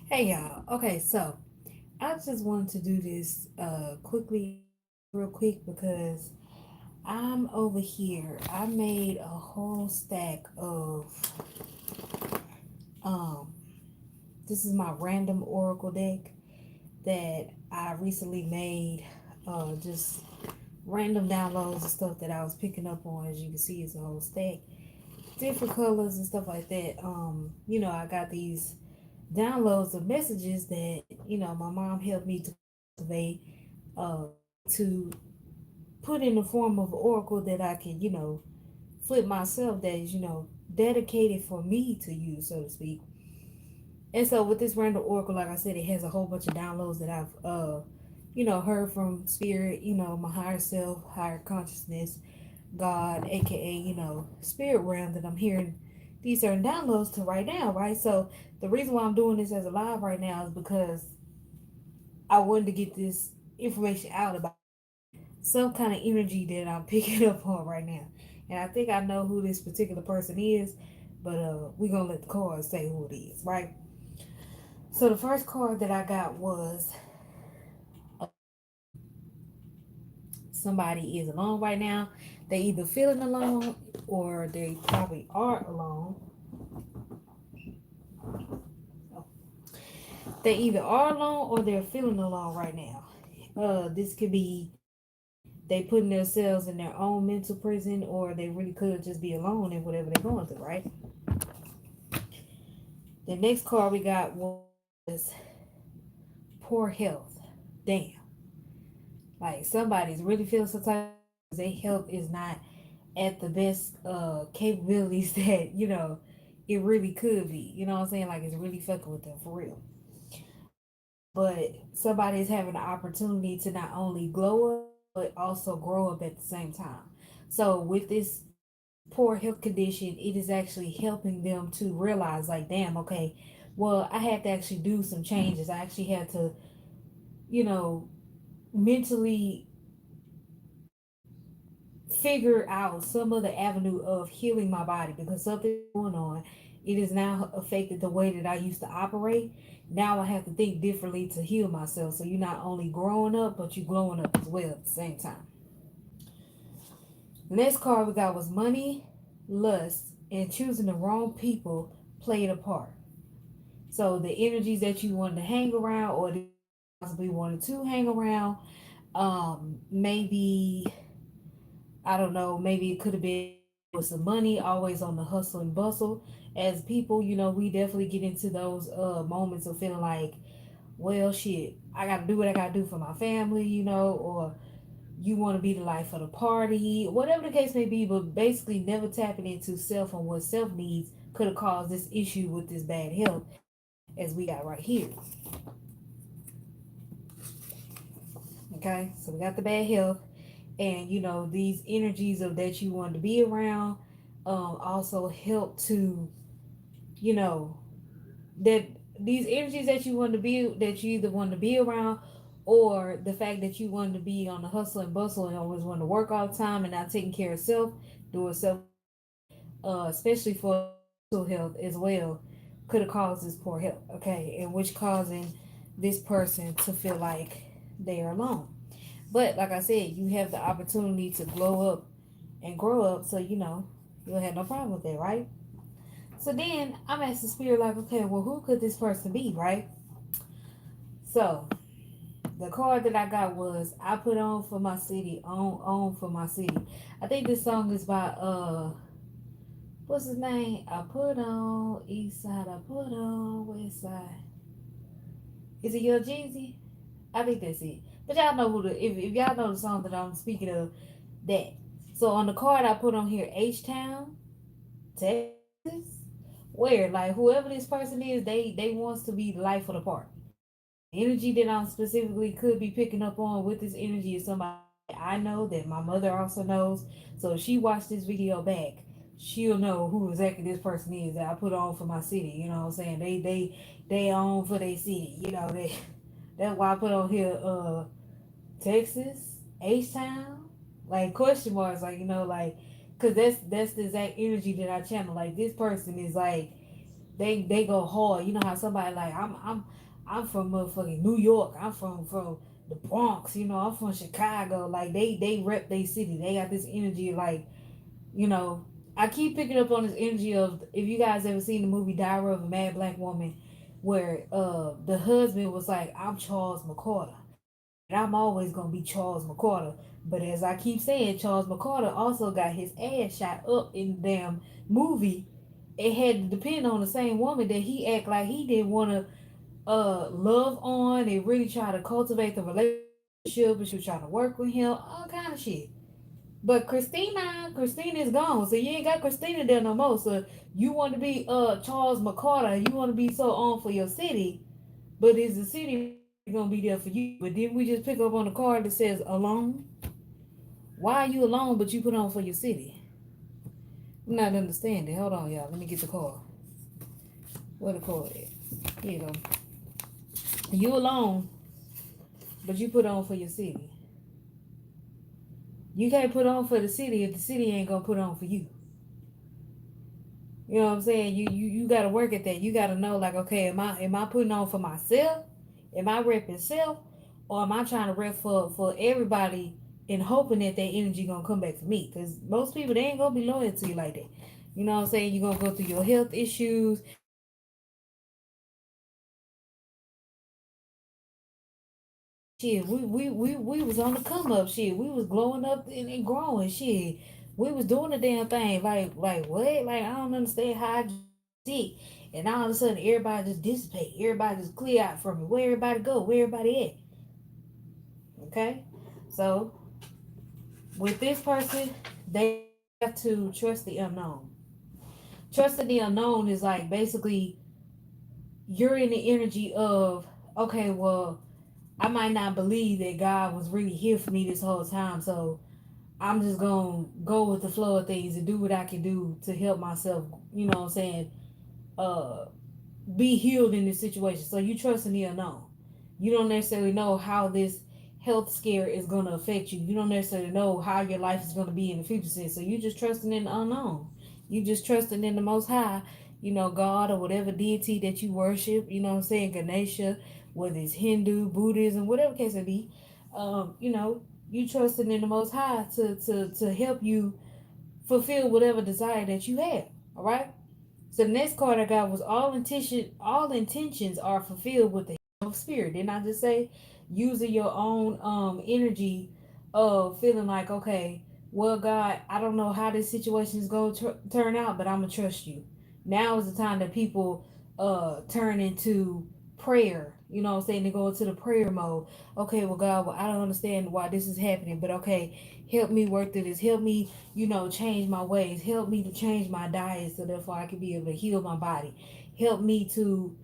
Hey y'all. Okay, so I just wanted to do this quickly, real quick, because I'm over here. I made a whole stack of um this is my random oracle deck that I recently made, just random downloads and stuff that I was picking up on. As you can see, it's a whole stack, different colors and stuff like that. I got these downloads of messages that my mom helped me to cultivate, to put in the form of oracle that I can flip myself, that is dedicated for me to use, so to speak. And so with this random oracle, like I said, it has a whole bunch of downloads that I've heard from spirit, my higher self, higher consciousness, God, aka spirit realm, that I'm hearing these certain downloads to right now, right? So the reason why I'm doing this as a live right now is because I wanted to get this information out about some kind of energy that I'm picking up on right now. And I think I know who this particular person is, but we're gonna let the cards say who it is, right? So the first card that I got was, somebody is alone right now. They either feeling alone or they probably are alone. They either are alone or they're feeling alone right now. This could be they putting themselves in their own mental prison, or they really could just be alone in whatever they're going through, right? The next card we got was poor health. Damn. Like somebody's really feeling some type of their health is not at the best capabilities that, it really could be. You know what I'm saying? Like it's really fucking with them for real. But somebody is having the opportunity to not only glow up but also grow up at the same time. So with this poor health condition, it is actually helping them to realize, like, damn, okay, well, I had to actually do some changes. I actually had to, you know, mentally figure out some other avenue of healing my body because something's going on. It has now affected the way that I used to operate. Now I have to think differently to heal myself. So you're not only growing up, but you're growing up as well at the same time. The next card we got was money, lust, and choosing the wrong people played a part. So the energies that you wanted to hang around, or that you possibly wanted to hang around, maybe, I don't know, maybe it could have been with some money, always on the hustle and bustle. As people, we definitely get into those moments of feeling like, well, shit, I got to do what I got to do for my family, or you want to be the life of the party, whatever the case may be, but basically never tapping into self and what self needs could have caused this issue with this bad health as we got right here. Okay, so we got the bad health, and these energies of that you wanted to be around, also help to, you know, that these energies that you want to be, that you either want to be around, or the fact that you wanted to be on the hustle and bustle and always want to work all the time and not taking care of self, doing self, especially for mental health as well, could have caused this poor health. Okay, and which causing this person to feel like they are alone. But like I said, you have the opportunity to glow up and grow up, so you'll have no problem with that, right? So then I'm asking spirit, like, okay, well, who could this person be, right? So the card that I got was I put on for my city, on for my city. I think this song is by what's his name? I put on east side, I put on west side. Is it Young Jeezy? I think that's it. But y'all know who the if y'all know the song that I'm speaking of, that. So on the card I put on here H Town, Texas, where like whoever this person is, they wants to be the life of the party. Energy that I'm specifically could be picking up on with this energy is somebody I know that my mother also knows. So if she watched this video back, she'll know who exactly this person is that I put on for my city. You know what I'm saying? They on for their city. That's why I put on here Texas, H Town, like question marks, like like, cause that's the exact energy that I channel. Like this person is like they go hard. You know how somebody like I'm from motherfucking New York. I'm from the Bronx. You know, I'm from Chicago. Like they rep their city. They got this energy like, you know, I keep picking up on this energy of, if you guys ever seen the movie Diary of a Mad Black Woman, where the husband was like, I'm Charles McCarter, and I'm always gonna be Charles McCarter. But as I keep saying, Charles McCarter also got his ass shot up in the damn movie. It had to depend on the same woman that he act like he didn't want to love on and really try to cultivate the relationship, and she was trying to work with him, all kind of shit. But Christina is gone, so you ain't got Christina there no more. So you want to be Charles McCarter, you want to be so on for your city, but is the city really gonna be there for you? But then we just pick up on the card that says alone. Why are you alone? But you put on for your city? I'm not understanding. Hold on, y'all. Let me get the card. Where the card at? Here you go. You alone, but you put on for your city. You can't put on for the city if the city ain't gonna put on for you. You know what I'm saying? You gotta work at that. You gotta know like, okay, am I putting on for myself? Am I repping self? Or am I trying to rep for everybody and hoping that that energy gonna come back for me? Because most people they ain't gonna be loyal to you like that. You know what I'm saying? You're gonna go through your health issues. You know, shit, we was on the come up, shit. We was glowing up and growing, shit. We was doing the damn thing. Like what? Like I don't understand how I get sick and all of a sudden everybody just dissipate. Everybody just clear out from me. Where everybody go? Where everybody at? Okay? So with this person, they have to trust the unknown. Trusting the unknown is like basically you're in the energy of, okay, well, I might not believe that God was really here for me this whole time, so I'm just gonna go with the flow of things and do what I can do to help myself, you know what I'm saying, uh, be healed in this situation. So you trust in the unknown. You don't necessarily know how this health scare is gonna affect you. You don't necessarily know how your life is gonna be in the future. So you just trusting in the unknown. You just trusting in the most high, you know, God or whatever deity that you worship, you know what I'm saying, Ganesha, whether it's Hindu, Buddhism, whatever case it be. You know, you trusting in the most high to help you fulfill whatever desire that you have. All right. So the next card I got was all intentions are fulfilled with the of spirit. Didn't I just say using your own energy of feeling like, okay, well God, I don't know how this situation is going to turn out, but I'm gonna trust you. Now is the time that people turn into prayer. You know what I'm saying? They go into the prayer mode. Okay, well God, well I don't understand why this is happening, but okay, help me work through this. Help me, you know, change my ways. Help me to change my diet so therefore I can be able to heal my body. Help me to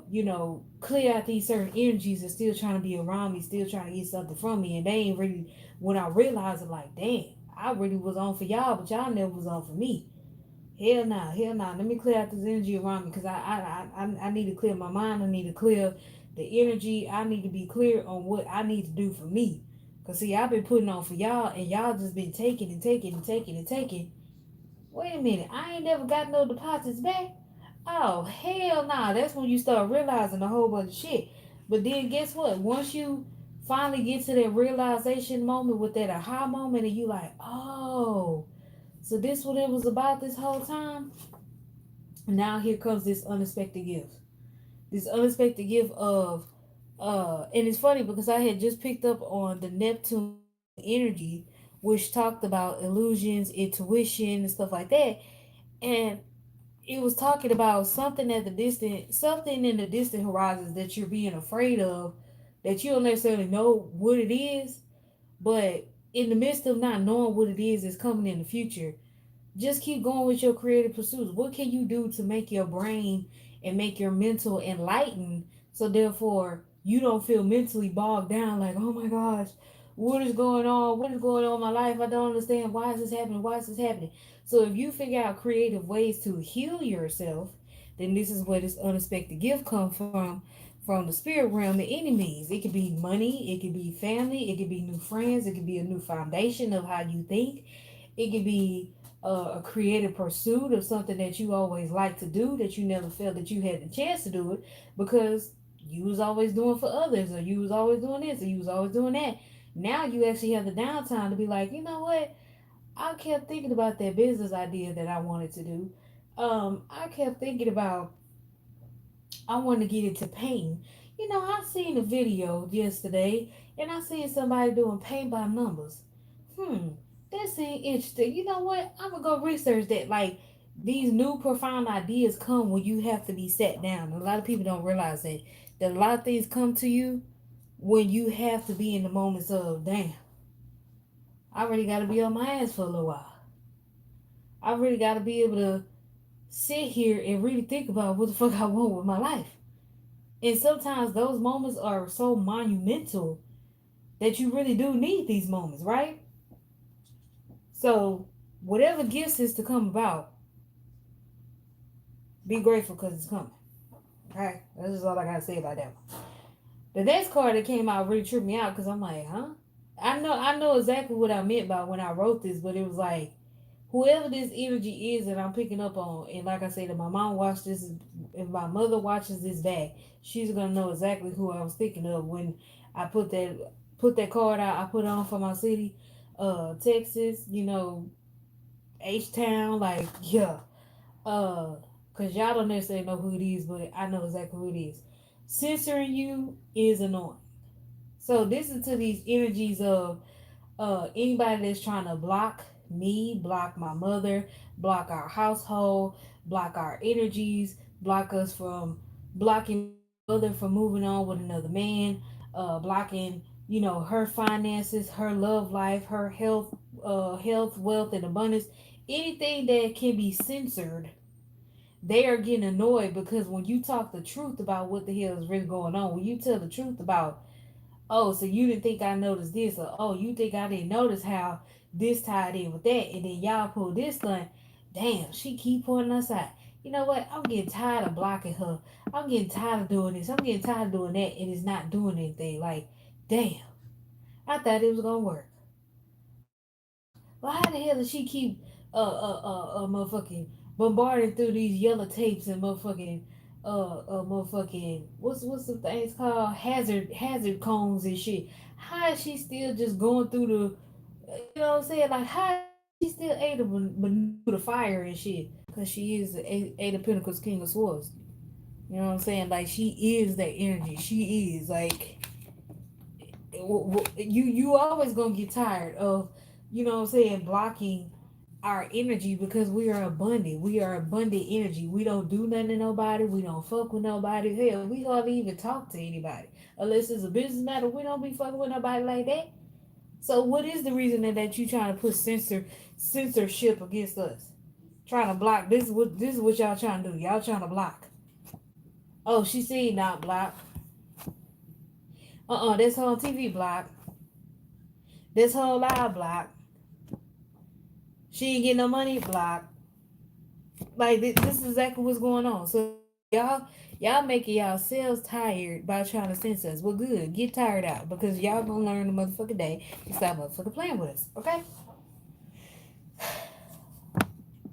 you know, clear out these certain energies and still trying to be around me, still trying to get something from me. And they ain't really, when I realized it, like, damn, I really was on for y'all, but y'all never was on for me. Hell nah, hell nah. Let me clear out this energy around me because I need to clear my mind. I need to clear the energy. I need to be clear on what I need to do for me. Because, see, I've been putting on for y'all and y'all just been taking and taking and taking and taking. Wait a minute, I ain't never got no deposits back. Oh, hell nah. That's when you start realizing a whole bunch of shit. But then guess what? Once you finally get to that realization moment with that aha moment and you like, oh, so this what it was about this whole time? Now here comes this unexpected gift. This unexpected gift of and it's funny because I had just picked up on the Neptune energy, which talked about illusions, intuition, and stuff like that. And it was talking about something in the distant horizons that you're being afraid of, that you don't necessarily know what it is, but in the midst of not knowing what it is coming in the future, just keep going with your creative pursuits. What can you do to make your brain and make your mental enlightened so therefore you don't feel mentally bogged down like, oh my gosh, what is going on? What is going on in my life? I don't understand. Why is this happening? Why is this happening? So if you figure out creative ways to heal yourself, then this is where this unexpected gift comes from the spirit realm in any means. It could be money, it could be family, it could be new friends, it could be a new foundation of how you think. It could be a creative pursuit of something that you always like to do that you never felt that you had the chance to do it because you was always doing for others, or you was always doing this, or you was always doing that. Now you actually have the downtime to be like, you know what? I kept thinking about that business idea that I wanted to do. I kept thinking about I want to get into painting. You know, I seen a video yesterday and I seen somebody doing paint by numbers. Hmm, that seemed interesting. You know what? I'm gonna go research that. Like these new profound ideas come when you have to be sat down. A lot of people don't realize that a lot of things come to you when you have to be in the moments of damn. I really got to be on my ass for a little while. I really got to be able to sit here and really think about what the fuck I want with my life. And sometimes those moments are so monumental that you really do need these moments, right? So, whatever gifts is to come about, be grateful because it's coming. Right? That's just all I gotta say about that one. The next card that came out really tripped me out because I'm like, huh? I know exactly what I meant by when I wrote this, but it was like whoever this energy is that I'm picking up on, and like I said, if my mom watched this, if my mother watches this back, she's gonna know exactly who I was thinking of when I put that card out. I put it on for my city, Texas, H Town, like yeah, cause y'all don't necessarily know who it is, but I know exactly who it is. Censoring you is annoying. So listen to these energies of anybody that's trying to block me, block my mother, block our household, block our energies, block us from blocking my mother from moving on with another man, blocking her finances, her love life, her health, wealth, and abundance. Anything that can be censored, they are getting annoyed because when you talk the truth about what the hell is really going on, when you tell the truth about, oh, so you didn't think I noticed this, or oh, you think I didn't notice how this tied in with that, and then y'all pull this gun. Damn, she keep pointing us out. You know what? I'm getting tired of blocking her. I'm getting tired of doing this. I'm getting tired of doing that, and it's not doing anything. Like, damn, I thought it was gonna work. Well, how the hell does she keep motherfucking bombarding through these yellow tapes and motherfucking what's the things called hazard cones and shit? How is she still just going through you know what I'm saying? Like how is she still able to maneuver the fire and shit? Cause she is the Eight of Pentacles, King of Swords. You know what I'm saying? Like she is that energy. She is like you always gonna get tired of blocking our energy because we are abundant. We are abundant energy. We don't do nothing to nobody. We don't fuck with nobody. Hell, we hardly even talk to anybody unless it's a business matter. We don't be fucking with nobody like that. So what is the reason that you trying to put censorship against us? Trying to block this is what y'all trying to do. Y'all trying to block. Oh, she said not block. This whole TV block. This whole live block. She ain't getting no money block. Like this is exactly what's going on. So y'all making yourselves tired by trying to censor us. Well, good. Get tired out because y'all gonna learn the motherfucking day and stop motherfucking playing with us. Okay?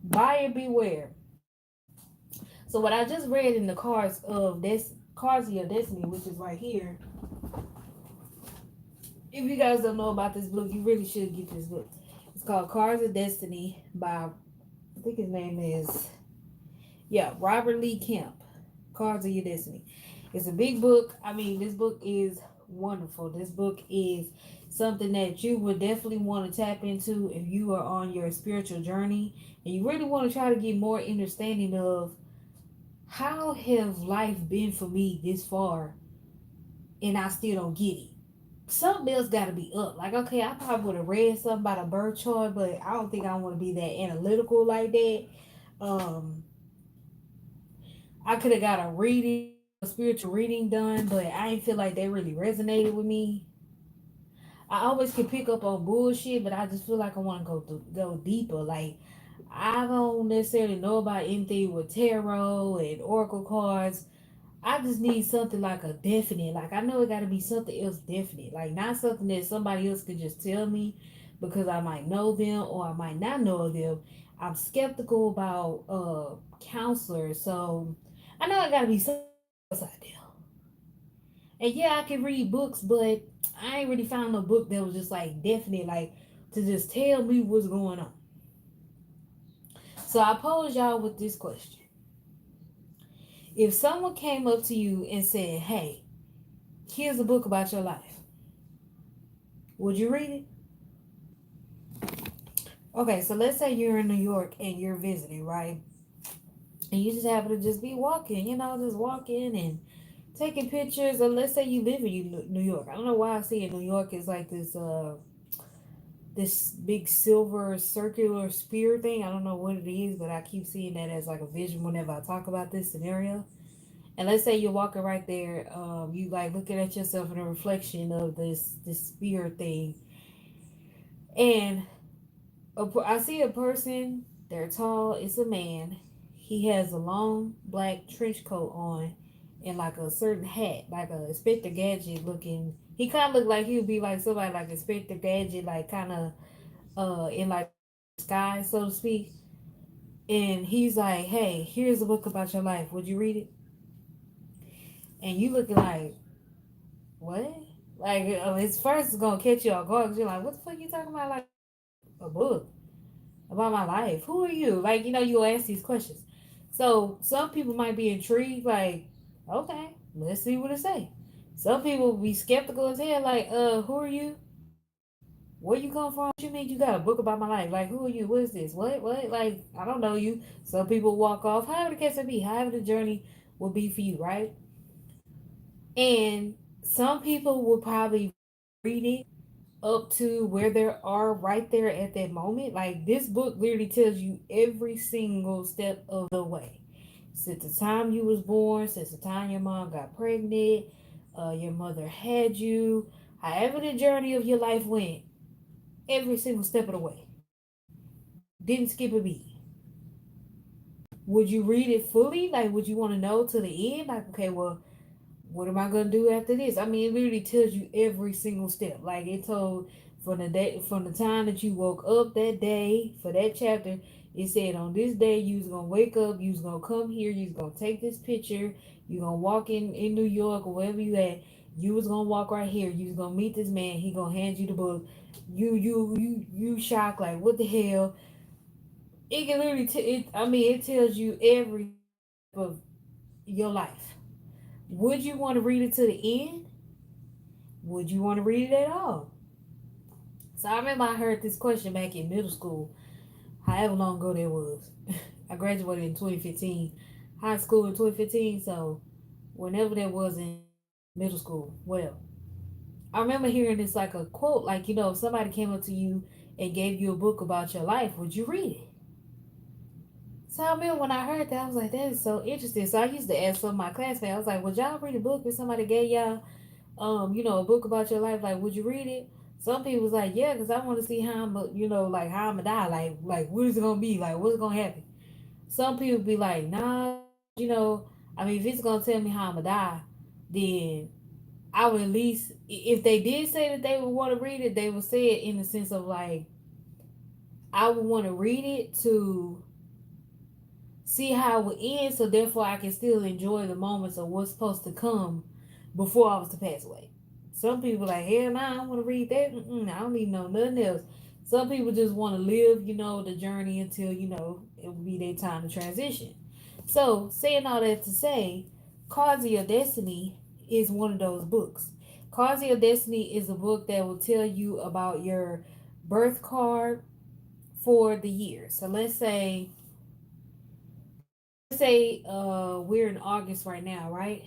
Buyer beware. So what I just read in the cards of your destiny, which is right here. If you guys don't know about this book, you really should get this book. It's called Cards of Destiny by I think his name is Robert Lee Kemp. Cards of Your Destiny. It's a big book. I mean, this book is wonderful. This book is something that you would definitely want to tap into if you are on your spiritual journey and you really want to try to get more understanding of how have life been for me this far and I still don't get it. Something else got to be up. Like, okay, I probably would have read something about a birth chart, but I don't think I want to be that analytical like that. Um, I could have got a spiritual reading done, but I didn't feel like they really resonated with me. I always can pick up on bullshit, but I just feel like I want to go deeper. Like I don't necessarily know about anything with tarot and oracle cards. I just need something like a definite. Like I know it got to be something else definite. Like not something that somebody else could just tell me because I might know them or I might not know them. I'm skeptical about counselors. So I know I gotta be something else out there. And yeah, I can read books, but I ain't really found no book that was just like definite, like to just tell me what's going on. So I pose y'all with this question: if someone came up to you and said, "Hey, here's a book about your life," would you read it? Okay, so let's say you're in New York and you're visiting, right? And you just happen to just be walking, just walking and taking pictures. Or let's say you live in New York. I don't know why I see in New York is like this big silver circular spear thing. I don't know what it is, but I keep seeing that as like a vision whenever I talk about this scenario. And let's say you're walking right there, you like looking at yourself in a reflection of this spear thing, and I see a person. They're tall. It's a man. He has a long black trench coat on, and like a certain hat, like a Inspector Gadget looking. He kind of look like he would be like somebody like Inspector Gadget, like kind of in like sky, so to speak. And he's like, "Hey, here's a book about your life. Would you read it?" And you looking like, "What?" Like it's first it's gonna catch you off guard because you're like, "What the fuck you talking about?" Like a book about my life. Who are you? Like you'll ask these questions. So some people might be intrigued, like, okay, let's see what it say. Some people be skeptical as hell, like, who are you? Where you come from? What you mean you got a book about my life? Like, who are you? What is this? What? Like, I don't know you. Some people walk off. However the case may be, however the journey will be for you, right? And some people will probably read it up to where they are right there at that moment. Like this book literally tells you every single step of the way. Since the time you was born, since the time your mom got pregnant, your mother had you, however the journey of your life went, every single step of the way. Didn't skip a beat. Would you read it fully? Like, would you want to know to the end? Like, okay, well, what am I gonna do after this? I mean, it literally tells you every single step. Like it told from the time that you woke up that day for that chapter. It said on this day you was gonna wake up, you was gonna come here, you was gonna take this picture, you gonna walk in New York or wherever you at. You was gonna walk right here. You was gonna meet this man. He gonna hand you the book. You shocked like what the hell? It can literally. I mean, it tells you every step of your life. Would you want to read it to the end? Would you want to read it at all? So I remember I heard this question back in middle school, however long ago that was. I graduated in 2015, high school in 2015, so whenever that was in middle school, whatever. I remember hearing this like a quote, like, if somebody came up to you and gave you a book about your life, would you read it? So I remember when I heard that, I was like, that is so interesting. So I used to ask some of my classmates, I was like, would y'all read a book if somebody gave y'all a book about your life, like, would you read it? Some people was like, yeah, because I want to see how I'm, like how I'm gonna die, like what is it gonna be, like what's gonna happen. Some people be like, nah, I mean, if it's gonna tell me how I'm gonna die, then I would at least, if they did say that they would want to read it, they would say it in the sense of like, I would want to read it to see how it would end, so therefore I can still enjoy the moments of what's supposed to come before I was to pass away. Some people like, hell nah, I don't want to read that. I don't need to know nothing else. Some people just want to live, the journey until, it will be their time to transition. So, saying all that to say, Cards of Your Destiny is one of those books. Cards of Your Destiny is a book that will tell you about your birth card for the year. So let's say we're in August right now, right?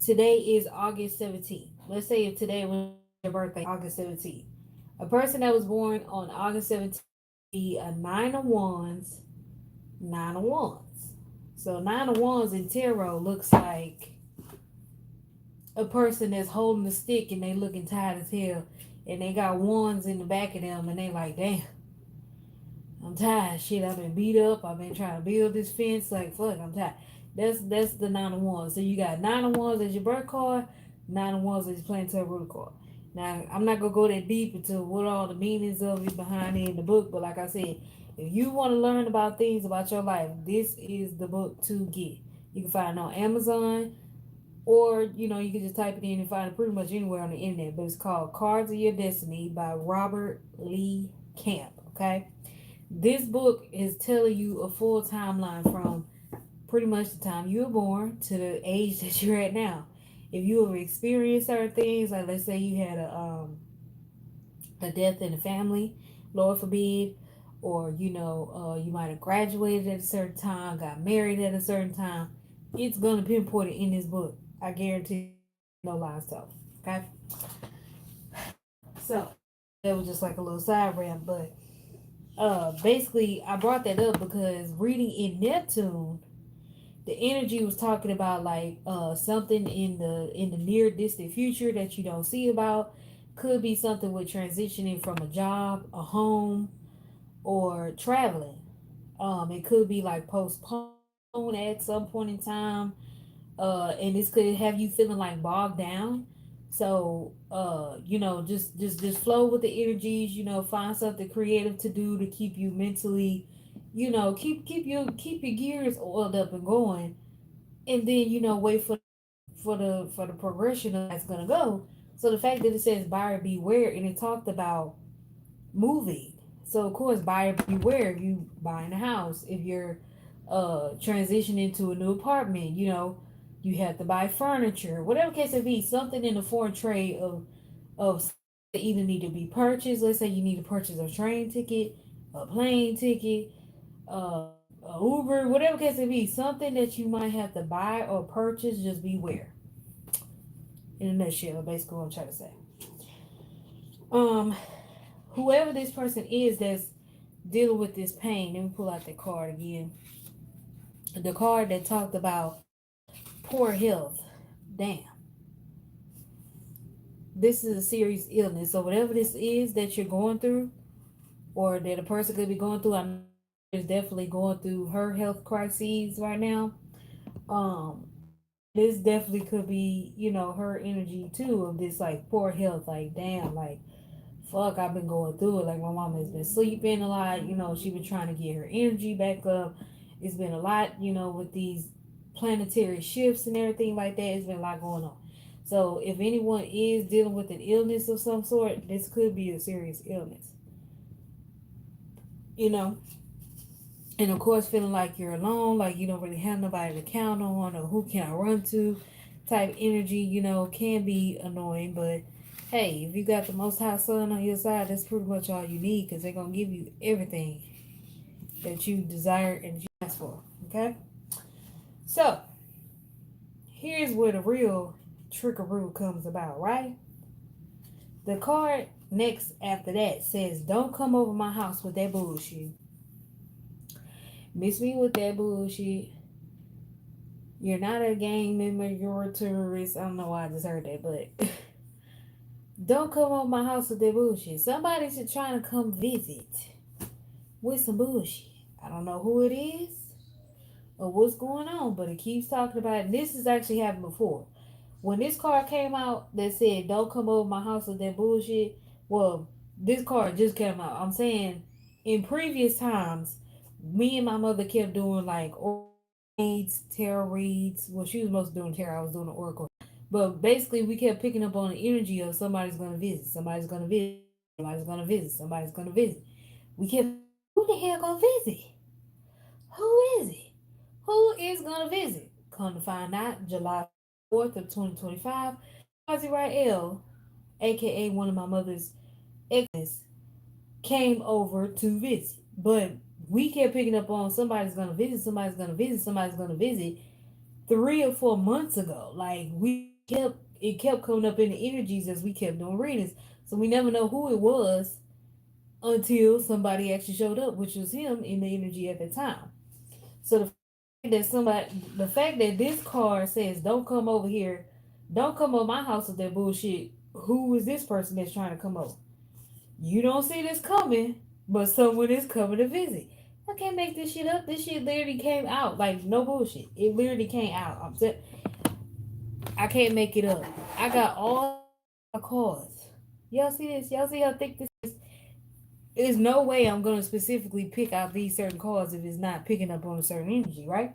Today is August 17th. Let's say if today was your birthday, August 17th. A person that was born on August 17th would be a nine of wands, nine of wands. So nine of wands in tarot looks like a person that's holding a stick and they looking tired as hell, and they got wands in the back of them, and they like, damn, I'm tired. Shit, I've been beat up. I've been trying to build this fence. Like, fuck, I'm tired. That's the nine of wands. So you got nine of wands as your birth card, nine of wands as your planetary ruler card. Now, I'm not gonna go that deep into what all the meanings of it behind it in the book, but like I said, If you want to learn about things about your life, this is the book to get. You can find it on Amazon, or you can just type it in and find it pretty much anywhere on the internet. But it's called Cards of Your Destiny by Robert Lee Camp. Okay, this book is telling you a full timeline from pretty much the time you were born to the age that you're at now. If you have experienced certain things, like let's say you had a death in the family, Lord forbid, or you might have graduated at a certain time, got married at a certain time, it's gonna pinpoint it in this book. I guarantee, no lies told. Okay, so that was just like a little side rant, but basically I brought that up because reading in Neptune, the energy was talking about like something in the near distant future that you don't see about. Could be something with transitioning from a job, a home, or traveling. It could be like postponed at some point in time, and this could have you feeling like bogged down. So, just flow with the energies. Find something creative to do to keep you mentally, keep your gears oiled up and going, and then wait for the progression of that's gonna go. So the fact that it says buyer beware and it talked about moving. So of course buyer beware if you buying a house, if you're transitioning to a new apartment, you have to buy furniture, whatever case it be, something in the foreign trade of that either need to be purchased. Let's say you need to purchase a train ticket, a plane ticket, a Uber, whatever case it be, something that you might have to buy or purchase, just beware. In a nutshell, basically what I'm trying to say. Um, Whoever this person is that's dealing with this pain, let me pull out the card again. The card that talked about poor health. Damn. This is a serious illness. So whatever this is that you're going through, or that a person could be going through, I know is definitely going through her health crises right now. Um, this definitely could be, her energy too of this like poor health. Like damn, like fuck, I've been going through it. Like my mom has been sleeping a lot. She been trying to get her energy back up. It's been a lot, with these planetary shifts and everything like that. It's been a lot going on. So if anyone is dealing with an illness of some sort, this could be a serious illness. You know, and of course feeling like you're alone, like you don't really have nobody to count on or who can I run to type energy, can be annoying. But hey, if you got the most high sun on your side, that's pretty much all you need, because they're gonna give you everything that you desire and you ask for. Okay, so here's where the real trickaroo comes about, right? The card next after that says, don't come over my house with that bullshit. Miss me with that bullshit. You're not a gang member, you're a tourist. I don't know why I just heard that, but don't come over my house with that bullshit. Somebody's trying to come visit with some bullshit. I don't know who it is or what's going on, but it keeps talking about it. And this has actually happened before. When this card came out that said, don't come over my house with that bullshit, well, this card just came out. I'm saying in previous times, me and my mother kept doing like reads, tarot reads. Well, she was mostly doing tarot, I was doing the oracle. But basically, we kept picking up on the energy of somebody's going to visit, somebody's going to visit, somebody's going to visit, somebody's going to visit. We kept, who the hell going to visit? Who is it? Who is going to visit? Come to find out, July 4th of 2025, Ozzy Rael, aka one of my mother's exes, came over to visit. But we kept picking up on somebody's going to visit, somebody's going to visit, somebody's going to visit 3 or 4 months ago. Like it kept coming up in the energies as we kept doing readings. So we never know who it was until somebody actually showed up, which was him in the energy at the time. So the fact that this card says, don't come over here, don't come over my house with that bullshit. Who is this person that's trying to come over? You don't see this coming, but someone is coming to visit. I can't make this shit up. This shit literally came out. Like, no bullshit. It literally came out. I can't make it up. I got all the cards. Y'all see this? Y'all see how thick this is? There's no way I'm gonna specifically pick out these certain cards if it's not picking up on a certain energy, right?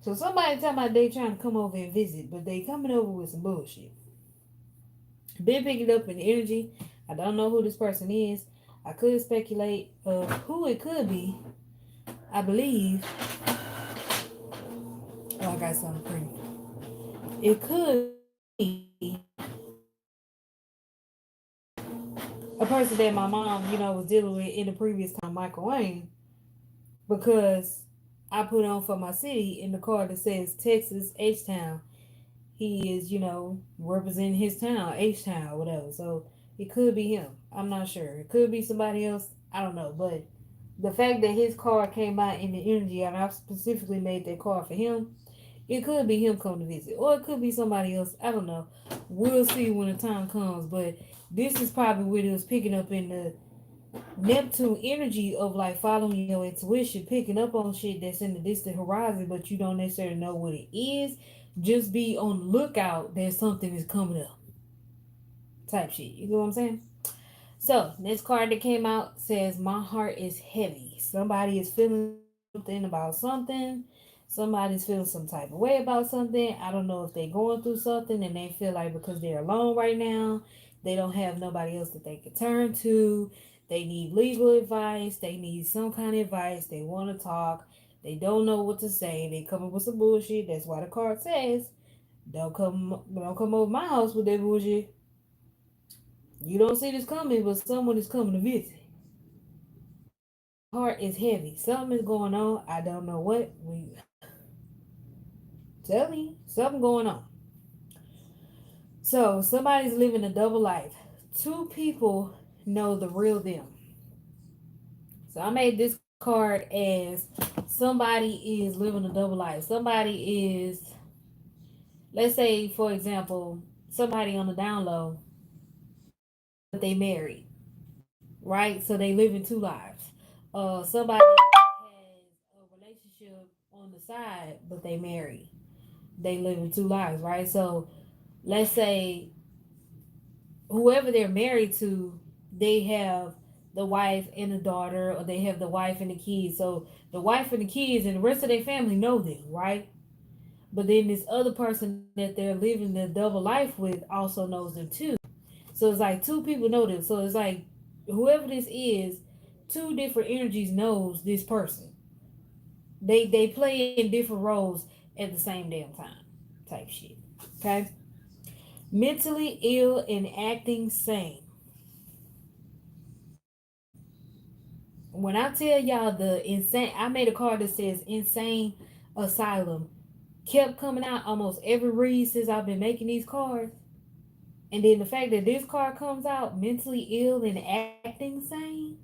So somebody tell me they trying to come over and visit, but they coming over with some bullshit. Been picking up an energy. I don't know who this person is. I could speculate of who it could be. I believe. Oh, I got something pretty. It could be a person that my mom, was dealing with in the previous time, Michael Wayne, because I put on for my city in the card that says Texas H Town. He is, representing his town, H Town, whatever. So it could be him. I'm not sure. It could be somebody else. I don't know. But the fact that his card came out in the energy, and I specifically made that card for him, it could be him coming to visit, or it could be somebody else. I don't know. We'll see when the time comes. But this is probably what it was picking up in the Neptune energy of like following your intuition, picking up on shit that's in the distant horizon, but you don't necessarily know what it is. Just be on the lookout that something is coming up. Type shit. You know what I'm saying? So, this card that came out says, My heart is heavy. Somebody is feeling something about something. Somebody's feeling some type of way about something. I don't know if they're going through something and they feel like because they're alone right now, they don't have nobody else that they can turn to. They need legal advice. They need some kind of advice. They want to talk. They don't know what to say. They come up with some bullshit. That's why the card says, don't come over my house with that bullshit. You don't see this coming, but someone is coming to visit. Heart is heavy. Something is going on. I don't know what. We tell me something going on. So somebody's living a double life. Two people know the real them. So I made this card as somebody is living a double life. Somebody is, let's say, for example, somebody on the down low, but they married, right? So they live in two lives. Somebody has a relationship on the side, but they married. They live in two lives, right? So let's say whoever they're married to, they have the wife and the daughter, or they have the wife and the kids. So the wife and the kids and the rest of their family know them, right? But then this other person that they're living the double life with also knows them too. So it's like two people know them. So it's like whoever this is, two different energies knows this person. They play in different roles at the same damn time, type shit. Okay. Mentally ill and acting sane. When I tell y'all the insane, I made a card that says insane asylum. Kept coming out almost every read since I've been making these cards. And then the fact that this card comes out mentally ill and acting sane.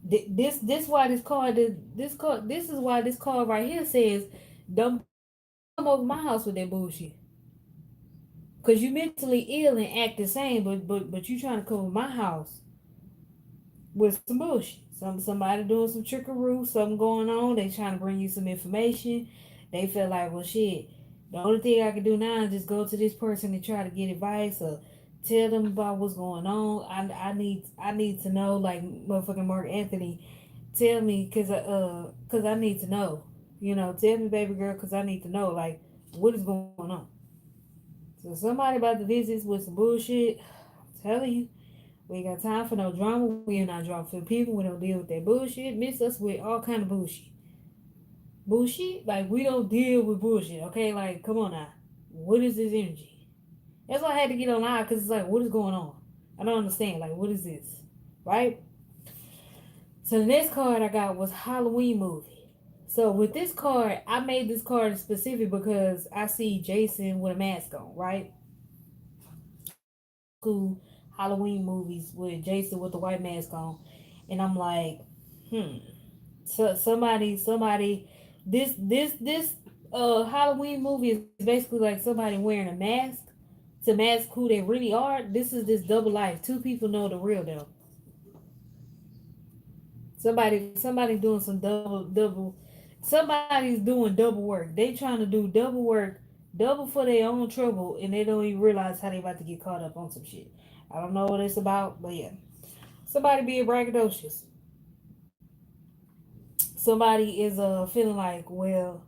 This why this is why this card right here says don't come over my house with that bullshit. Cause you mentally ill and act the same, but you trying to come over my house with some bullshit. Somebody doing some trickery, something going on. They trying to bring you some information. They feel like, well, shit. The only thing I can do now is just go to this person and try to get advice or tell them about what's going on. I need to know, like motherfucking Mark Anthony. Tell me, cause I need to know. Tell me, baby girl, cause I need to know, like, what is going on. So somebody about to visit with some bullshit. I'm telling you. We ain't got time for no drama. We are not drama for people. We don't deal with that bullshit. Miss us with all kind of bullshit. Bullshit? Like, we don't deal with bullshit, okay? Like, come on now. What is this energy? That's why I had to get online, because it's like, what is going on? I don't understand. Like, what is this? Right? So the next card I got was Halloween movie. So with this card, I made this card specific because I see Jason with a mask on, right? School Halloween movies with Jason with the white mask on, and I'm like, hmm. So somebody, this Halloween movie is basically like somebody wearing a mask to mask who they really are. This is this double life. Two people know the real them. Somebody doing some double. Somebody's doing double work. They trying to do double work, double for their own trouble, and they don't even realize how they about to get caught up on some shit. I don't know what it's about, but yeah. Somebody being braggadocious. Somebody is feeling like, well,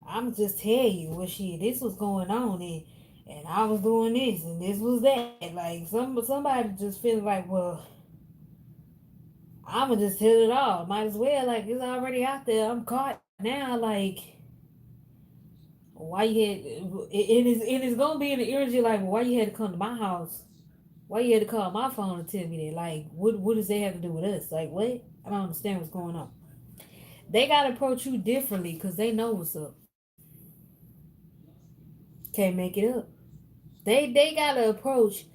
I'm just tell you, well, shit, this was going on, and I was doing this, and this was that. Like somebody just feeling like, well, I'ma just tell it all. Might as well, like it's already out there. I'm caught now. Like why you had it's gonna be in the energy like, well, why you had to come to my house? Why you had to call my phone and tell me that? Like, what does that have to do with us? Like, what? I don't understand what's going on. They gotta approach you differently because they know what's up. Can't make it up. They gotta approach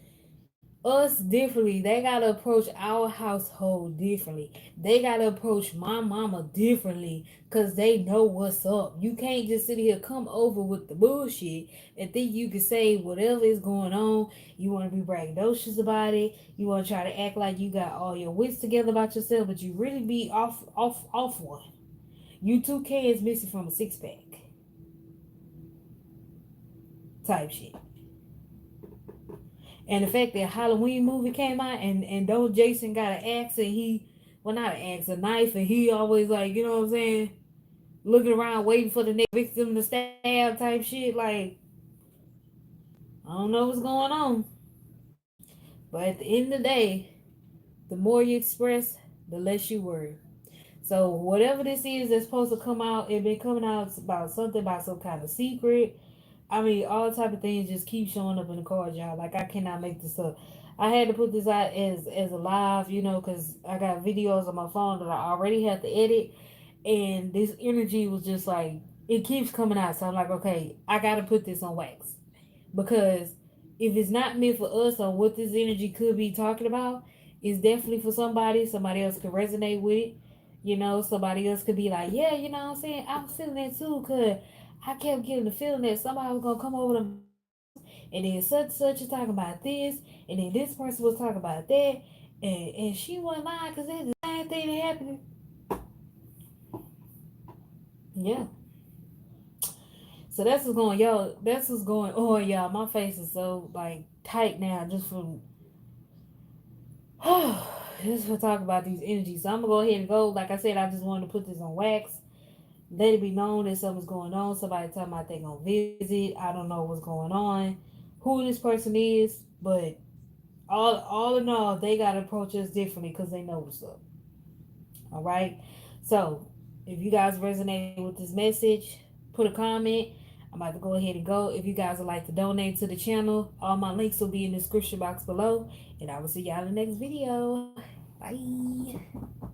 us differently. They gotta approach our household differently. They gotta approach my mama differently because they know what's up. You can't just sit here, come over with the bullshit and think you can say whatever is going on. You want to be braggadocious about it. You want to try to act like you got all your wits together about yourself, but you really be off one. You two cans missing from a six pack type shit. And the fact that Halloween movie came out and though Jason got an axe and he, well, not an axe, a knife, and he always like, you know what I'm saying, looking around waiting for the next victim to stab type shit. Like, I don't know what's going on. But at the end of the day, the more you express, the less you worry. So whatever this is that's supposed to come out, it been coming out about something about some kind of secret. I mean, all type of things just keep showing up in the cards, y'all. Like I cannot make this up. I had to put this out as a live, you know, because I got videos on my phone that I already had to edit, and this energy was just like it keeps coming out. So I'm like, okay, I got to put this on wax because if it's not meant for us on what this energy could be talking about, it's definitely for somebody. Somebody else could resonate with it. You know, somebody else could be like, yeah, you know what I'm saying? I was feeling that too, because I kept getting the feeling that somebody was going to come over to my house and then such is talking about this, and then this person was talking about that, and she wasn't lying because that's the same thing that happened. Yeah. So that's what's going, y'all. That's what's going on, y'all. My face is so like tight now just from just for talking about these energies. So I'm gonna go ahead and go. Like I said, I just wanted to put this on wax. Let it be known that something's going on. Somebody talking about they gonna visit. I don't know what's going on, who this person is, but all in all, they gotta approach us differently because they know what's up. All right. So if you guys resonate with this message, put a comment. I'm about to go ahead and go. If you guys would like to donate to the channel, all my links will be in the description box below. And I will see y'all in the next video. Bye.